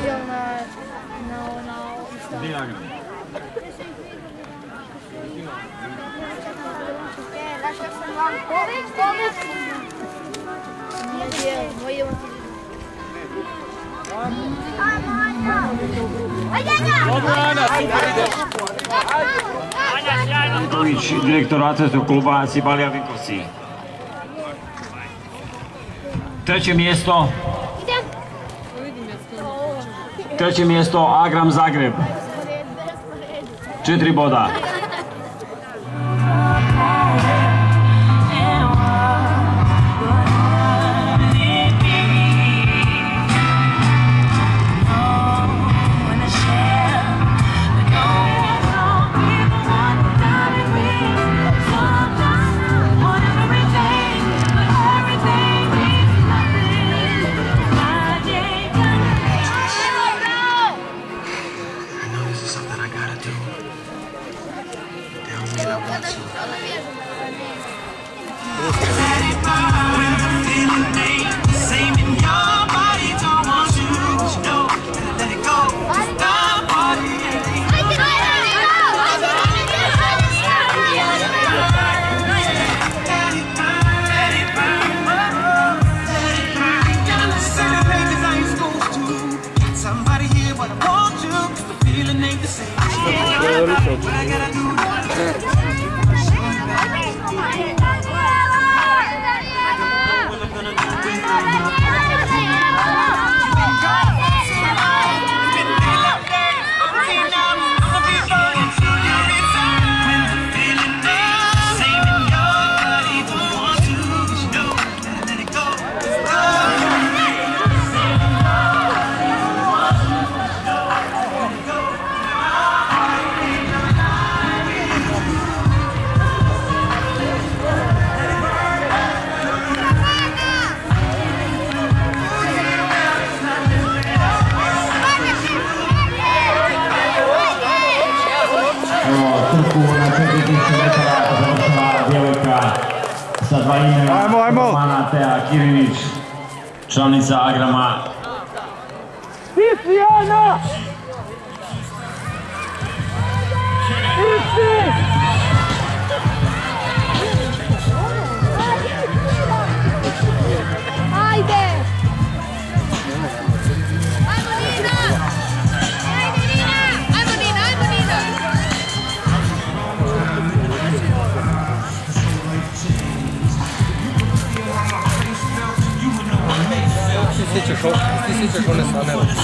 objavio na Instagramu. Našao sam vam povijek. Ivković, direktor atletskog kluba Cibalija Vinkovci. Treće mjesto Agram Zagreb. 4 boda. Sa 2 imena Romana Tea Kirinić, članica Agrama. Tijana! Ajde! Ajmo Nina! Ajde Nina! Ajmo Nina, ajmo Nina! Ti sjećaš one same?